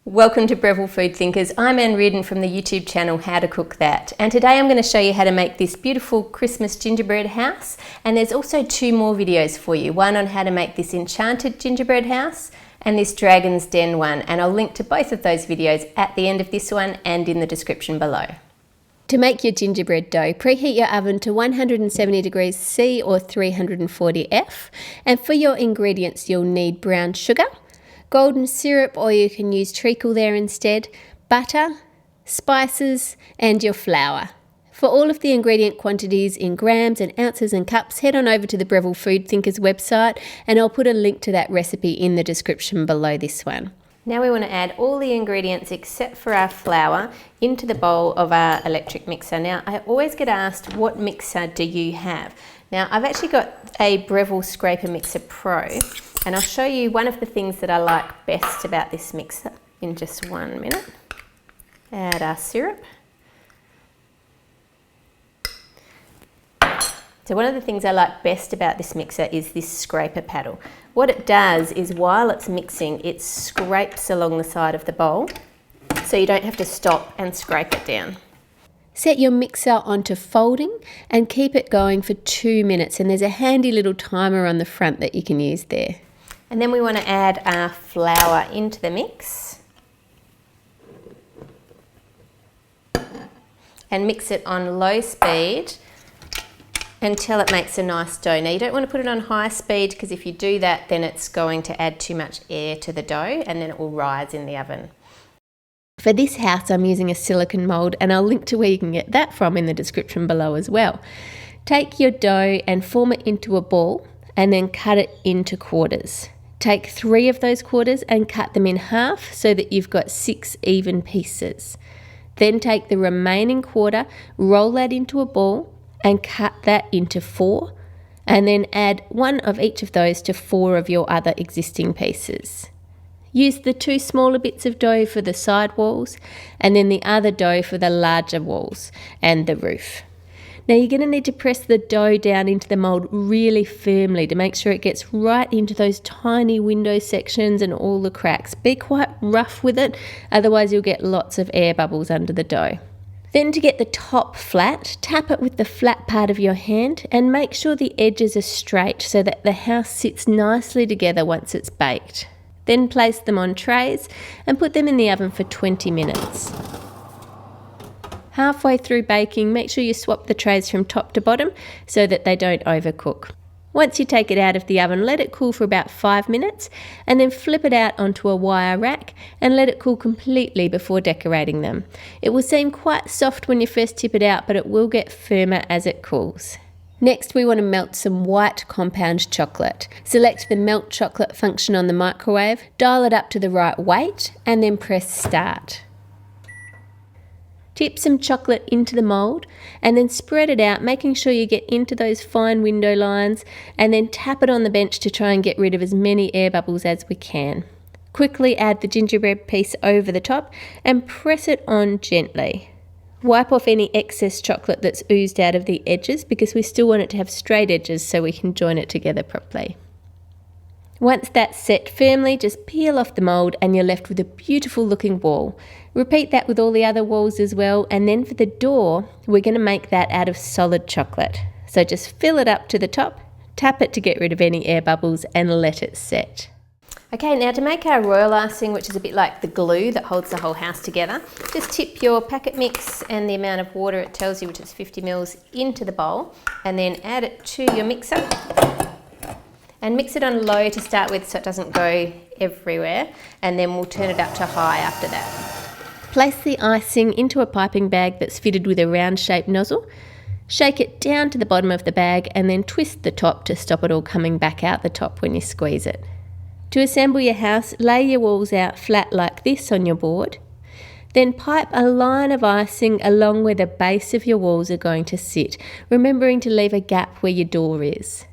Welcome to Breville Food Thinkers. I'm Anne Reardon from the YouTube channel How to Cook That, and today I'm going to show you how to make this beautiful Christmas gingerbread house, and there's also two more videos for you, one on how to make this enchanted gingerbread house and this Dragon's Den one, and I'll link to both of those videos at the end of this one and in the description below. To make your gingerbread dough, preheat your oven to 170 degrees C or 340 F, and for your ingredients you'll need brown sugar, golden syrup, or you can use treacle there instead, butter, spices, and your flour. For all of the ingredient quantities in grams and ounces and cups, head on over to the Breville Food Thinkers website, and I'll put a link to that recipe in the description below this one. Now we want to add all the ingredients except for our flour into the bowl of our electric mixer. Now I always get asked, what mixer do you have? Now I've actually got a Breville Scraper Mixer Pro, and I'll show you one of the things that I like best about this mixer in just 1 minute. Add our syrup. So one of the things I like best about this mixer is this scraper paddle. What it does is while it's mixing, it scrapes along the side of the bowl, so you don't have to stop and scrape it down. Set your mixer onto folding and keep it going for 2 minutes, and there's a handy little timer on the front that you can use there. And then we want to add our flour into the mix and mix it on low speed until it makes a nice dough. Now you don't want to put it on high speed, because if you do that then it's going to add too much air to the dough and then it will rise in the oven. For this house I'm using a silicone mould, and I'll link to where you can get that from in the description below as well. Take your dough and form it into a ball and then cut it into quarters. Take 3 of those quarters and cut them in half so that you've got 6 even pieces. Then take the remaining quarter, roll that into a ball and cut that into 4, and then add 1 of each of those to 4 of your other existing pieces. Use the 2 smaller bits of dough for the side walls and then the other dough for the larger walls and the roof. Now you're going to need to press the dough down into the mould really firmly to make sure it gets right into those tiny window sections and all the cracks. Be quite rough with it, otherwise you'll get lots of air bubbles under the dough. Then to get the top flat, tap it with the flat part of your hand and make sure the edges are straight so that the house sits nicely together once it's baked. Then place them on trays and put them in the oven for 20 minutes. Halfway through baking, make sure you swap the trays from top to bottom so that they don't overcook. Once you take it out of the oven, let it cool for about 5 minutes and then flip it out onto a wire rack and let it cool completely before decorating them. It will seem quite soft when you first tip it out, but it will get firmer as it cools. Next, we want to melt some white compound chocolate. Select the melt chocolate function on the microwave, dial it up to the right weight and then press start. Tip some chocolate into the mould and then spread it out, making sure you get into those fine window lines, and then tap it on the bench to try and get rid of as many air bubbles as we can. Quickly add the gingerbread piece over the top and press it on gently. Wipe off any excess chocolate that's oozed out of the edges, because we still want it to have straight edges so we can join it together properly. Once that's set firmly, just peel off the mould and you're left with a beautiful looking wall. Repeat that with all the other walls as well, and then for the door, we're going to make that out of solid chocolate. So just fill it up to the top, tap it to get rid of any air bubbles and let it set. Okay, now to make our royal icing, which is a bit like the glue that holds the whole house together, just tip your packet mix and the amount of water it tells you, which is 50 ml, into the bowl and then add it to your mixer. And mix it on low to start with so it doesn't go everywhere, and then we'll turn it up to high after that. Place the icing into a piping bag that's fitted with a round shaped nozzle. Shake it down to the bottom of the bag and then twist the top to stop it all coming back out the top when you squeeze it. To assemble your house, lay your walls out flat like this on your board. Then pipe a line of icing along where the base of your walls are going to sit, remembering to leave a gap where your door is.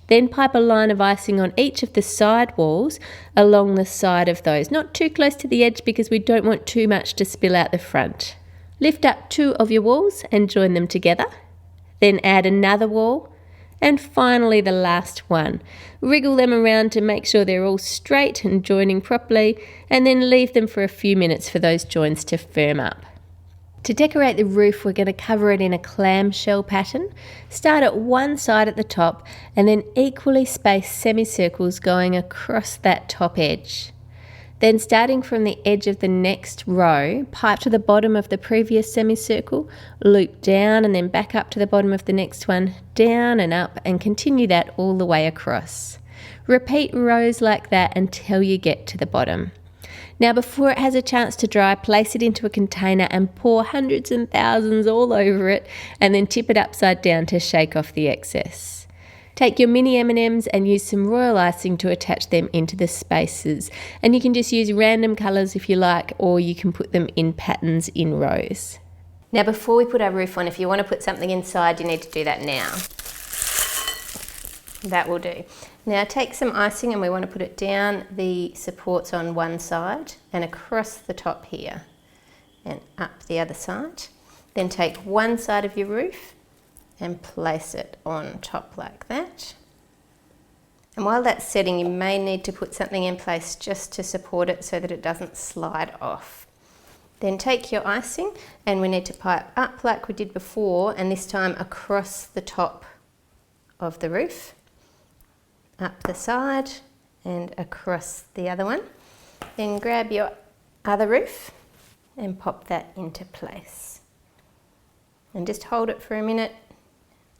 Then pipe a line of icing on each of the side walls along the side of those, not too close to the edge because we don't want too much to spill out the front. Lift up 2 of your walls and join them together. Then add another wall And finally, the last one. Wriggle them around to make sure they're all straight and joining properly, and then leave them for a few minutes for those joints to firm up. To decorate the roof, we're going to cover it in a clamshell pattern. Start at one side at the top and then equally space semicircles going across that top edge. Then starting from the edge of the next row, pipe to the bottom of the previous semicircle, loop down and then back up to the bottom of the next one, down and up, and continue that all the way across. Repeat rows like that until you get to the bottom. Now before it has a chance to dry, place it into a container and pour hundreds and thousands all over it, and then tip it upside down to shake off the excess. Take your mini M&Ms and use some royal icing to attach them into the spaces, and you can just use random colours if you like, or you can put them in patterns in rows. Now before we put our roof on, if you want to put something inside, you need to do that now. That will do. Now take some icing and we want to put it down the supports on one side and across the top here and up the other side. Then take one side of your roof and place it on top like that. And while that's setting, you may need to put something in place just to support it so that it doesn't slide off. Then take your icing and we need to pipe up like we did before, and this time across the top of the roof, up the side and across the other one. Then grab your other roof and pop that into place. And just hold it for a minute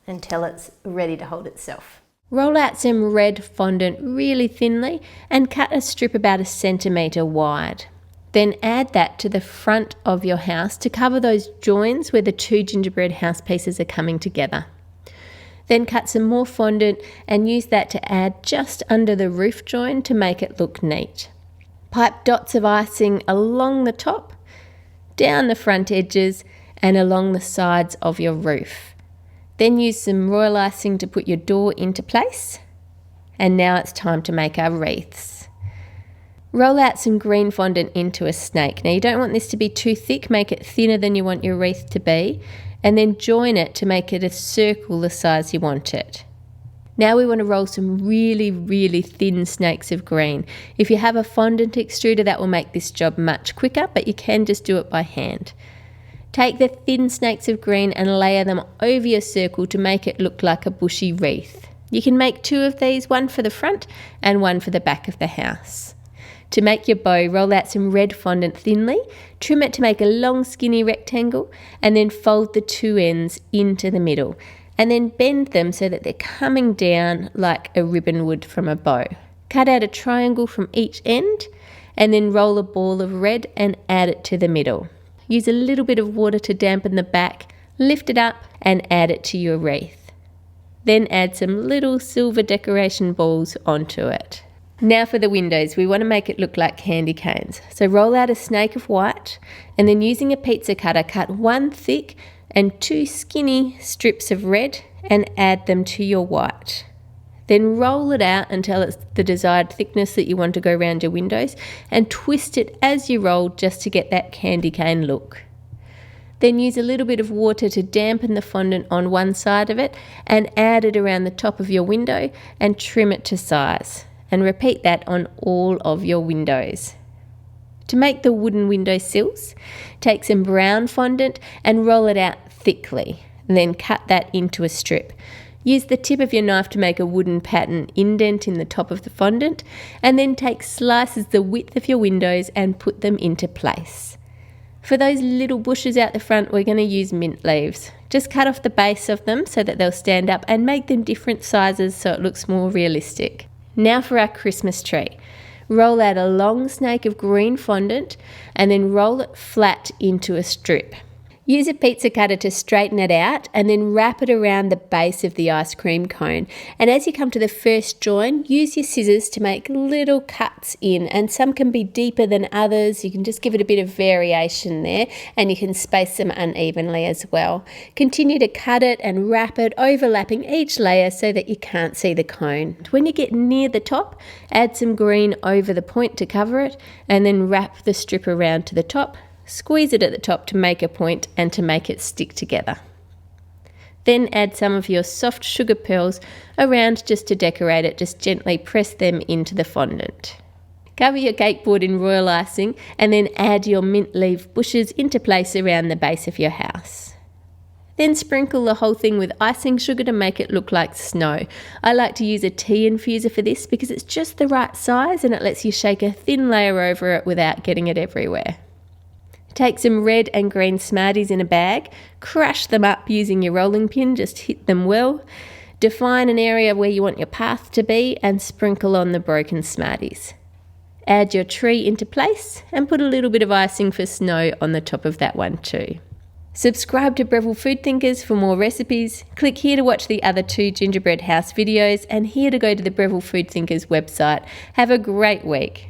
until it's ready to hold itself. Roll out some red fondant really thinly and cut a strip about 1 centimetre wide. Then add that to the front of your house to cover those joins where the two gingerbread house pieces are coming together. Then cut some more fondant and use that to add just under the roof join to make it look neat. Pipe dots of icing along the top, down the front edges and along the sides of your roof. Then use some royal icing to put your door into place. And now it's time to make our wreaths. Roll out some green fondant into a snake. Now you don't want this to be too thick, make it thinner than you want your wreath to be, and then join it to make it a circle the size you want it. Now we want to roll some really, really thin snakes of green. If you have a fondant extruder, that will make this job much quicker, but you can just do it by hand. Take the thin snakes of green and layer them over your circle to make it look like a bushy wreath. You can make 2 of these, one for the front and one for the back of the house. To make your bow, roll out some red fondant thinly, trim it to make a long skinny rectangle, and then fold the 2 ends into the middle, and then bend them so that they're coming down like a ribbon would from a bow. Cut out a triangle from each end, and then roll a ball of red and add it to the middle. Use a little bit of water to dampen the back, lift it up and add it to your wreath. Then add some little silver decoration balls onto it. Now for the windows, we want to make it look like candy canes. So roll out a snake of white and then using a pizza cutter, cut 1 thick and 2 skinny strips of red and add them to your white. Then roll it out until it's the desired thickness that you want to go around your windows and twist it as you roll just to get that candy cane look. Then use a little bit of water to dampen the fondant on one side of it and add it around the top of your window and trim it to size. And repeat that on all of your windows. To make the wooden window sills, take some brown fondant and roll it out thickly, and then cut that into a strip. Use the tip of your knife to make a wooden pattern indent in the top of the fondant, and then take slices the width of your windows and put them into place. For those little bushes out the front, we're going to use mint leaves. Just cut off the base of them so that they'll stand up and make them different sizes so it looks more realistic. Now for our Christmas tree. Roll out a long snake of green fondant and then roll it flat into a strip. Use a pizza cutter to straighten it out and then wrap it around the base of the ice cream cone. And as you come to the first join, use your scissors to make little cuts in, and some can be deeper than others. You can just give it a bit of variation there, and you can space them unevenly as well. Continue to cut it and wrap it, overlapping each layer so that you can't see the cone. When you get near the top, add some green over the point to cover it, and then wrap the strip around to the top. Squeeze it at the top to make a point and to make it stick together. Then add some of your soft sugar pearls around just to decorate it. Just gently press them into the fondant. Cover your cake board in royal icing and then add your mint leaf bushes into place around the base of your house. Then sprinkle the whole thing with icing sugar to make it look like snow. I like to use a tea infuser for this because it's just the right size and it lets you shake a thin layer over it without getting it everywhere. Take some red and green Smarties in a bag, crush them up using your rolling pin, just hit them well. Define an area where you want your path to be and sprinkle on the broken Smarties. Add your tree into place and put a little bit of icing for snow on the top of that one too. Subscribe to Breville Food Thinkers for more recipes. Click here to watch the other 2 gingerbread house videos and here to go to the Breville Food Thinkers website. Have a great week.